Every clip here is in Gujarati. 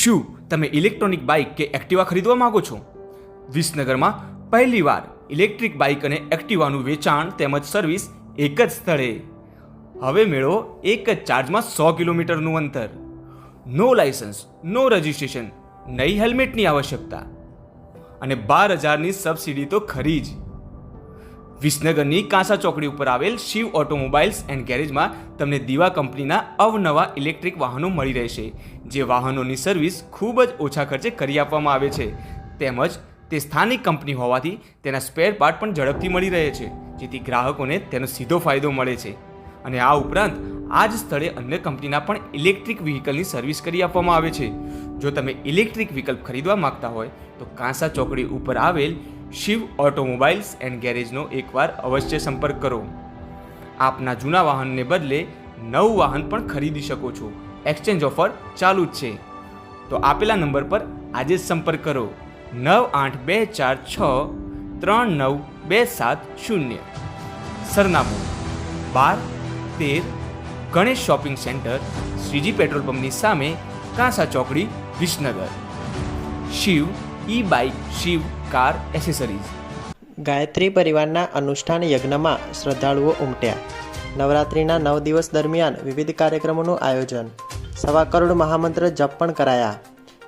શું તમે ઇલેક્ટ્રોનિક બાઇક કે એક્ટિવા ખરીદવા માંગો છો? વિસનગરમાં પહેલીવાર ઇલેક્ટ્રિક બાઇક અને એક્ટિવાનું વેચાણ તેમજ સર્વિસ એક જ સ્થળે. હવે મેળવો એક જ ચાર્જમાં 100 કિલોમીટરનું અંતર. નો લાયસન્સ, નો રજિસ્ટ્રેશન, નહીં હેલ્મેટની આવશ્યકતા અને 12,000ની સબસિડી તો ખરી જ. વિસનગરની કાંસા ચોકડી ઉપર આવેલ શિવ ઓટોમોબાઇલ્સ એન્ડ ગેરેજમાં તમને દીવા કંપનીના અવનવા ઇલેક્ટ્રિક વાહનો મળી રહેશે, જે વાહનોની સર્વિસ ખૂબ જ ઓછા ખર્ચે કરી આપવામાં આવે છે. તેમજ તે સ્થાનિક કંપની હોવાથી તેના સ્પેર પાર્ટ પણ ઝડપથી મળી રહે છે, જેથી ગ્રાહકોને તેનો સીધો ફાયદો મળે છે. અને આ ઉપરાંત આ જ સ્થળે અન્ય કંપનીના પણ ઇલેક્ટ્રિક વ્હીકલની સર્વિસ કરી આપવામાં આવે છે. જો તમે ઇલેક્ટ્રિક વિકલ્પ ખરીદવા માંગતા હોય તો કાંસા ચોકડી ઉપર આવેલ શિવ ઓટોમોબાઇલ્સ એન્ડ ગેરેજનો એકવાર અવશ્ય સંપર્ક કરો. આપના જૂના વાહનને બદલે નવું વાહન પણ ખરીદી શકો છો. એક્સચેન્જ ઓફર ચાલુ જ છે. તો આપેલા નંબર પર આજે જ સંપર્ક કરો 9824639270. સરનામું 12-13 Ganesh shopping centre, Shreeji petrol પંપની સામે, કાંસા ચોકડી, Visnagar. Shiv E bike, Shiv car accessories. Gayatri પરિવારના અનુષ્ઠાન યજ્ઞમાં શ્રદ્ધાળુઓ ઉમટ્યા. નવરાત્રિના 9 દિવસ દરમિયાન વિવિધ કાર્યક્રમોનું આયોજન. 1.25 કરોડ મહામંત્ર જપ પણ કરાયા.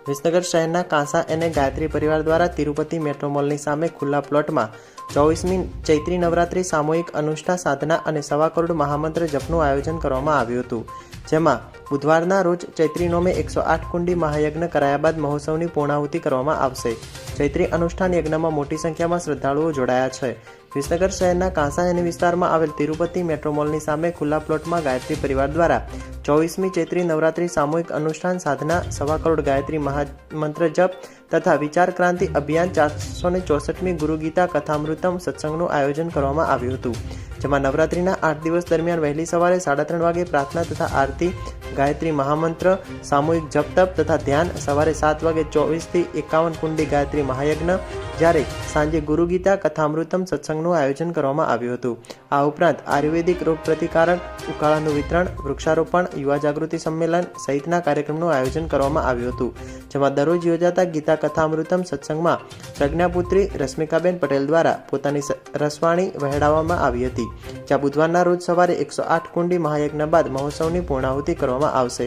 વિસનગર શહેરના કાંસા અને ગાયત્રી પરિવાર દ્વારા તિરુપતિ મેટ્રો મોલની સામે ખુલ્લા પ્લોટમાં 24મી ચૈત્રી નવરાત્રિ સામૂહિક અનુષ્ઠા સાધના અને 1.25 કરોડ મહામંત્ર જપનું આયોજન કરવામાં આવ્યું હતું. જેમાં બુધવારના રોજ ચૈત્રી નોમે 108 કુંડી મહાયજ્ઞ કરાયા બાદ મહોત્સવની પૂર્ણાહુતિ કરવામાં આવશે. ચૈત્રી અનુષ્ઠાન યજ્ઞમાં મોટી સંખ્યામાં શ્રદ્ધાળુઓ જોડાયા છે. વિસનગર શહેરના કાંસા અને વિસ્તારમાં આવેલ તિરુપતિ મેટ્રો મોલની સામે ખુલ્લા પ્લોટમાં ગાયત્રી પરિવાર દ્વારા 24મી ચૈત્રી નવરાત્રિ સામૂહિક અનુષ્ઠાન સાધના, 1.25 કરોડ ગાયત્રી મહામંત્ર જપ તથા વિચાર ક્રાંતિ અભિયાન 464મી ગુરુ ગીતા કથામૃતમ સત્સંગનું આયોજન કરવામાં આવ્યું હતું. જેમાં નવરાત્રિના 8 દિવસ દરમિયાન વહેલી સવારે 3:30 વાગે પ્રાર્થના તથા આરતી, ગાયત્રી મહામંત્ર, સામૂહિક જપ તપ તથા ધ્યાન, સવારે 7 વાગે 24થી 51 કુંડી ગાયત્રી મહાયજ્ઞ, જ્યારે સાંજે ગુરુ ગીતા કથામૃતમ સત્સંગનું આયોજન કરવામાં આવ્યું હતું. આ ઉપરાંત આયુર્વેદિક રોગ પ્રતિકારક ઉકાળાનું વિતરણ, વૃક્ષારોપણ, યુવા જાગૃતિ સંમેલન સહિતના કાર્યક્રમનું આયોજન કરવામાં આવ્યું હતું. જેમાં દરરોજ યોજાતા ગીતા કથામૃતમ સત્સંગમાં પ્રજ્ઞાપુત્રી રશ્મિકાબેન પટેલ દ્વારા પોતાની રસવાણી વહેડાવવામાં આવી હતી. જ્યાં બુધવારના રોજ સવારે 108 કુંડી મહાયજ્ઞ બાદ મહોત્સવની પૂર્ણાહુતિ કરવામાં આવશે.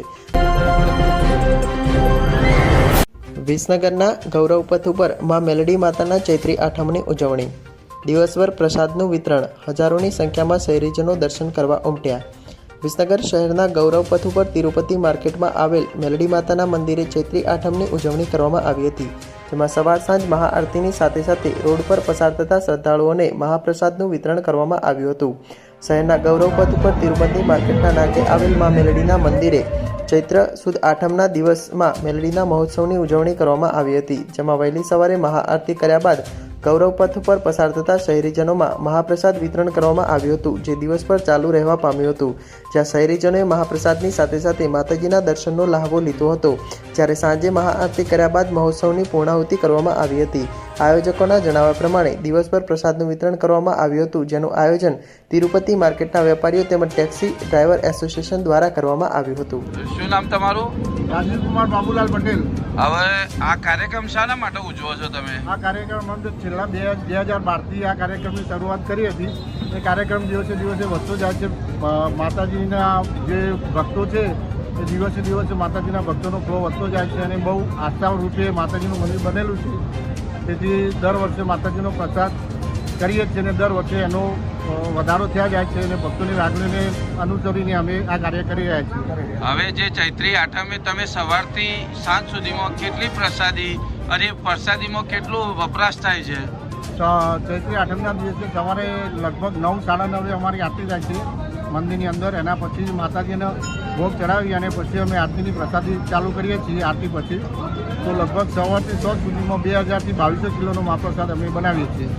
વિસનગરના ગૌરવપથ ઉપર મા મેલડી માતાના ચૈત્રી આઠમની ઉજવણી. દિવસભર પ્રસાદનું વિતરણ. હજારોની સંખ્યામાં શહેરીજનો દર્શન કરવા ઉમટ્યા. વિસનગર શહેરના ગૌરવપથ ઉપર તિરુપતિ માર્કેટમાં આવેલ મેલડી માતાના મંદિરે ચૈત્રી આઠમની ઉજવણી કરવામાં આવી હતી. જેમાં સવાર સાંજ મહાઆરતીની સાથે સાથે રોડ પર પસાર થતા શ્રદ્ધાળુઓને મહાપ્રસાદનું વિતરણ કરવામાં આવ્યું હતું. શહેરના ગૌરવપથ ઉપર તિરુપતિ માર્કેટના નાકે આવેલ મા મેલડીના મંદિરે ચૈત્ર સુદ આઠમના દિવસમાં મેલડીના મહોત્સવની ઉજવણી કરવામાં આવી હતી. જેમાં વહેલી સવારે મહાઆરતી કર્યા બાદ ગૌરવપથ પર પસાર થતા શહેરીજનોમાં મહાપ્રસાદ વિતરણ કરવામાં આવ્યું હતું, જે દિવસભર ચાલુ રહેવા પામ્યું હતું. જ્યાં શહેરીજનોએ મહાપ્રસાદની સાથે સાથે માતાજીના દર્શનનો લહાવો લીધો હતો. જ્યારે સાંજે મહાઆરતી કર્યા બાદ મહોત્સવની પૂર્ણાહુતિ કરવામાં આવી હતી. આયોજકોના જણાવ્યા પ્રમાણે દિવસભર પ્રસાદનું વિતરણ કરવામાં આવ્યું હતું, જેનું આયોજન તિરુપતિ માર્કેટના વેપારીઓ તેમજ ટેક્સી ડ્રાઈવર એસોસિએશન દ્વારા કરવામાં આવ્યું હતું. શું નામ તમારું? રાજીવ કુમાર બાબુલાલ પટેલ. હવે આ કાર્યક્રમ શાના માટે ઉજવો છો તમે? આ કાર્યક્રમ અમે છેલ્લા 2012થી આ કાર્યક્રમની શરૂઆત કરી હતી. એ કાર્યક્રમ દિવસે દિવસે વધતો જાય છે. માતાજીના જે ભક્તો છે એ દિવસે દિવસે માતાજીના ભક્તોનો ફ્લો વધતો જાય છે અને બહુ આસ્થા રૂપે માતાજીનું મંદિર બનેલું છે. તેથી દર વર્ષે માતાજીનો પ્રસાદ કરીએ જ છે અને દર વર્ષે એનો વધારો થયા જાય છે અને ભક્તોની લાગણીને અનુસરીને અમે આ કાર્ય કરી રહ્યા છીએ. હવે જે ચૈત્રી આઠમે તમે સવારથી સાંજ સુધીમાં કેટલી પ્રસાદી અને પ્રસાદીમાં કેટલું વપરાશ થાય છે? ચૈત્રી આઠમના દિવસે સવારે લગભગ 9-9:30 અમારી આરતી થાય છે મંદિરની અંદર. એના પછી માતાજીને ભોગ ચડાવી અને પછી અમે આરતીની પ્રસાદી ચાલુ કરીએ છીએ. આરતી પછી તો લગભગ સવારથી 100 સુધીમાં 2000થી 2200 કિલોનો મહાપ્રસાદ અમે બનાવીએ છીએ.